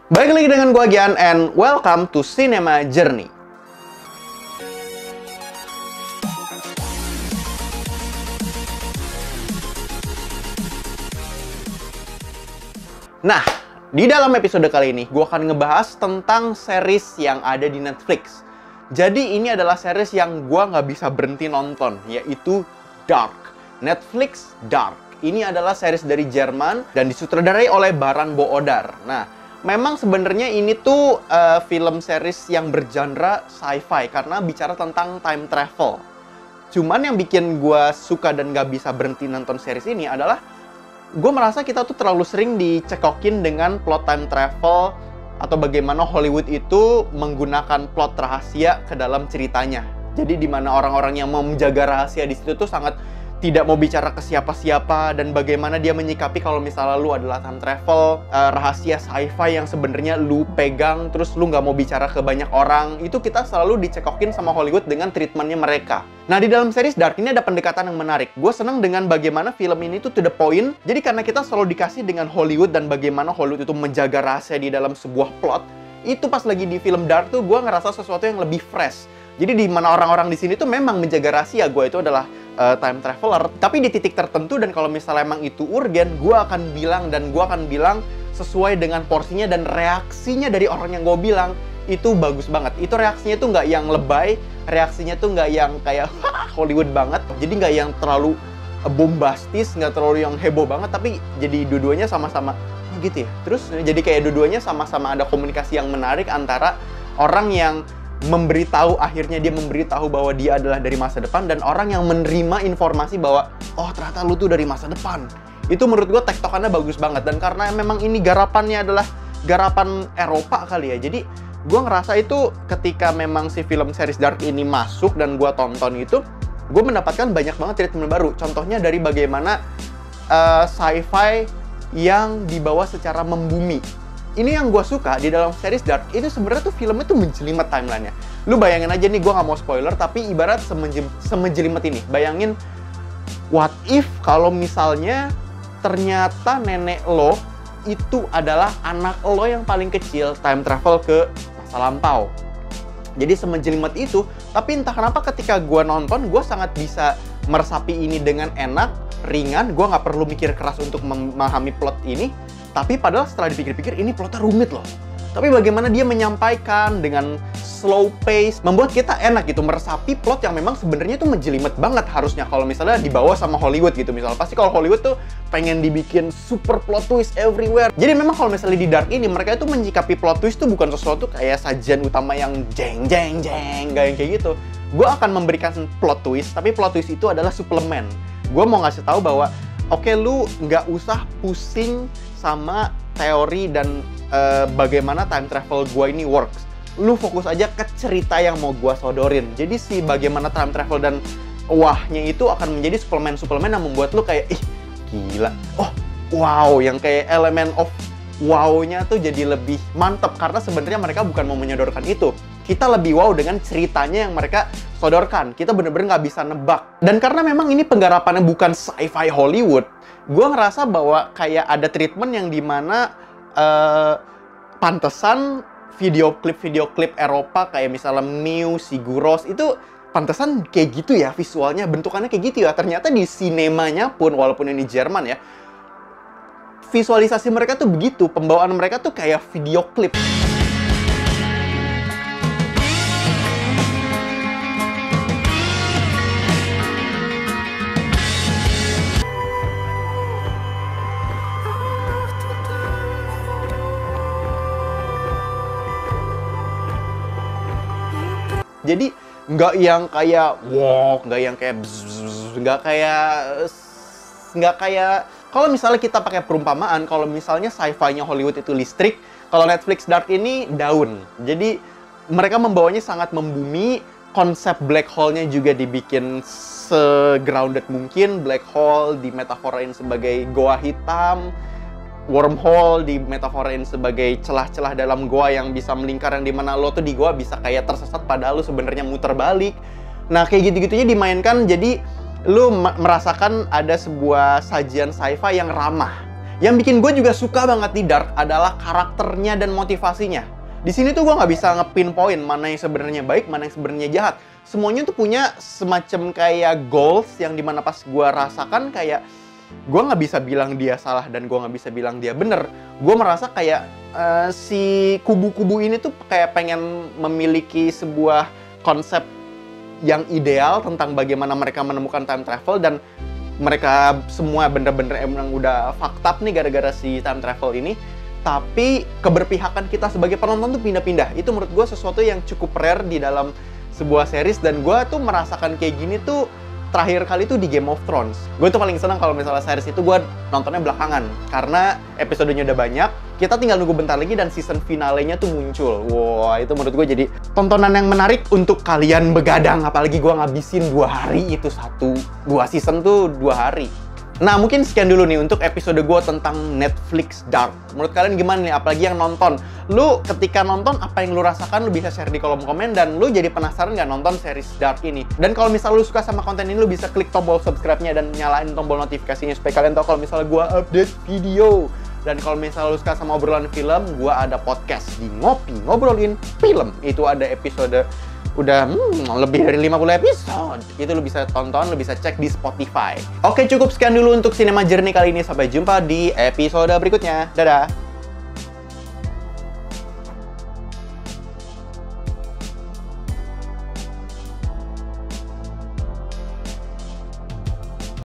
Balik lagi dengan gua Gian and welcome to Cinema Journey. Nah, di dalam episode kali ini gua akan ngebahas tentang series yang ada di Netflix. Jadi ini adalah series yang gua nggak bisa berhenti nonton, yaitu Dark. Netflix Dark. Ini adalah series dari Jerman dan disutradarai oleh Baran Bo Odar. Nah, memang sebenarnya ini tuh film series yang bergenre sci-fi karena bicara tentang time travel. Cuman yang bikin gue suka dan gak bisa berhenti nonton series ini adalah gue merasa kita tuh terlalu sering dicekokin dengan plot time travel atau bagaimana Hollywood itu menggunakan plot rahasia ke dalam ceritanya. Jadi di mana orang-orang yang mau menjaga rahasia di situ tuh sangat tidak mau bicara ke siapa-siapa, dan bagaimana dia menyikapi kalau misalnya lu adalah time travel, rahasia sci-fi yang sebenarnya lu pegang, terus lu nggak mau bicara ke banyak orang. Itu kita selalu dicekokin sama Hollywood dengan treatmentnya mereka. Nah, di dalam series Dark ini ada pendekatan yang menarik. Gue seneng dengan bagaimana film ini tuh to the point. Jadi karena kita selalu dikasih dengan Hollywood dan bagaimana Hollywood itu menjaga rahasia di dalam sebuah plot, itu pas lagi di film Dark tuh gue ngerasa sesuatu yang lebih fresh. Jadi di mana orang-orang di sini tuh memang menjaga rahasia, gue itu adalah time traveler, tapi di titik tertentu, dan kalau misalnya emang itu urgen, gue akan bilang sesuai dengan porsinya, dan reaksinya dari orang yang gue bilang itu bagus banget. Itu reaksinya tuh nggak yang lebay, reaksinya tuh nggak yang kayak Hollywood banget, jadi nggak yang terlalu bombastis, nggak terlalu yang heboh banget, tapi jadi dua-duanya sama-sama gitu ya. Terus jadi kayak dua-duanya sama-sama ada komunikasi yang menarik antara orang yang akhirnya dia memberitahu bahwa dia adalah dari masa depan, dan orang yang menerima informasi bahwa oh ternyata lu tuh dari masa depan. Itu menurut gue tektokannya bagus banget, dan karena memang ini garapannya adalah garapan Eropa kali ya, jadi gue ngerasa itu ketika memang si film series Dark ini masuk dan gue tonton itu, gue mendapatkan banyak banget treatment baru. Contohnya dari bagaimana sci-fi yang dibawa secara membumi. Ini yang gue suka di dalam series Dark, itu sebenarnya tuh filmnya tuh menjelimet timelinenya. Lu bayangin aja nih, gue nggak mau spoiler, tapi ibarat semejelimet ini. Bayangin, what if kalau misalnya ternyata nenek lo itu adalah anak lo yang paling kecil time travel ke masa lampau. Jadi semejelimet itu, tapi entah kenapa ketika gue nonton, gue sangat bisa meresapi ini dengan enak, ringan. Gue nggak perlu mikir keras untuk memahami plot ini. Tapi padahal setelah dipikir-pikir, ini plotnya rumit loh. Tapi bagaimana dia menyampaikan dengan slow pace, membuat kita enak gitu, meresapi plot yang memang sebenarnya itu menjelimet banget harusnya kalau misalnya dibawa sama Hollywood gitu. Misalnya pasti kalau Hollywood tuh pengen dibikin super plot twist everywhere. Jadi memang kalau misalnya di Dark ini, mereka itu menyikapi plot twist tuh bukan sesuatu kayak sajian utama yang jeng, gak yang kayak gitu. Gue akan memberikan plot twist, tapi plot twist itu adalah suplemen. Gue mau ngasih tahu bahwa oke, lu nggak usah pusing sama teori dan bagaimana time travel gua ini works. Lu fokus aja ke cerita yang mau gua sodorin. Jadi si bagaimana time travel dan wahnya itu akan menjadi suplemen-suplemen yang membuat lu kayak, ih gila, oh wow, yang kayak elemen of wow-nya tuh jadi lebih mantep. Karena sebenarnya mereka bukan mau menyodorkan itu. Kita lebih wow dengan ceritanya yang mereka sodorkan. Kita bener-bener nggak bisa nebak. Dan karena memang ini penggarapannya bukan sci-fi Hollywood, gue ngerasa bahwa kayak ada treatment yang dimana pantesan video klip Eropa kayak misalnya Mew, Siguros, itu pantesan kayak gitu ya visualnya, bentukannya kayak gitu ya. Ternyata di sinemanya pun, walaupun ini Jerman ya, visualisasi mereka tuh begitu, pembawaan mereka tuh kayak video klip. Jadi nggak yang kayak wow, nggak yang kayak nggak kayak kalau misalnya kita pakai perumpamaan, kalau misalnya sci-fi-nya Hollywood itu listrik, kalau Netflix Dark ini daun. Jadi mereka membawanya sangat membumi. Konsep black hole-nya juga dibikin se-grounded mungkin. Black hole dimetaforain sebagai goa hitam. Wormhole dimetaforain sebagai celah-celah dalam goa yang bisa melingkar, yang dimana lo tuh di goa bisa kayak tersesat padahal lo sebenarnya muter balik. Nah kayak gitu-gitunya dimainkan, jadi lo merasakan ada sebuah sajian sci-fi yang ramah, Yang bikin gue juga suka banget di Dark adalah karakternya dan motivasinya. Di sini tuh gue nggak bisa ngepinpoint mana yang sebenarnya baik, mana yang sebenarnya jahat. Semuanya tuh punya semacam kayak goals yang dimana pas gue rasakan kayak gue nggak bisa bilang dia salah dan gue nggak bisa bilang dia bener. Gue merasa kayak si kubu-kubu ini tuh kayak pengen memiliki sebuah konsep yang ideal tentang bagaimana mereka menemukan time travel, dan mereka semua bener-bener emang udah fucked up nih gara-gara si time travel ini. Tapi keberpihakan kita sebagai penonton tuh pindah-pindah. Itu menurut gue sesuatu yang cukup rare di dalam sebuah series, dan gue tuh merasakan kayak gini tuh terakhir kali tuh di Game of Thrones. Gue tuh paling senang kalau misalnya series itu gue nontonnya belakangan, karena episodenya udah banyak, kita tinggal nunggu bentar lagi dan season finalenya tuh muncul. Wah, itu menurut gue jadi tontonan yang menarik untuk kalian begadang, apalagi gue ngabisin 2 hari itu 2 season tuh 2 hari. Nah, mungkin sekian dulu nih untuk episode gue tentang Netflix Dark. Menurut kalian gimana nih? Apalagi yang nonton. Lu ketika nonton, apa yang lu rasakan? Lu bisa share di kolom komen. Dan lu jadi penasaran nggak nonton series Dark ini? Dan kalau misalnya lu suka sama konten ini, lu bisa klik tombol subscribe-nya dan nyalain tombol notifikasinya supaya kalian tahu kalau misalnya gue update video. Dan kalau misalnya lu suka sama obrolan film, gue ada podcast di Ngopi Ngobrolin Film. Itu ada episode udah lebih dari 50 episode. Itu lu bisa tonton, lu bisa cek di Spotify. Oke, cukup sekian dulu untuk Cinema Journey kali ini. Sampai jumpa di episode berikutnya. Dadah!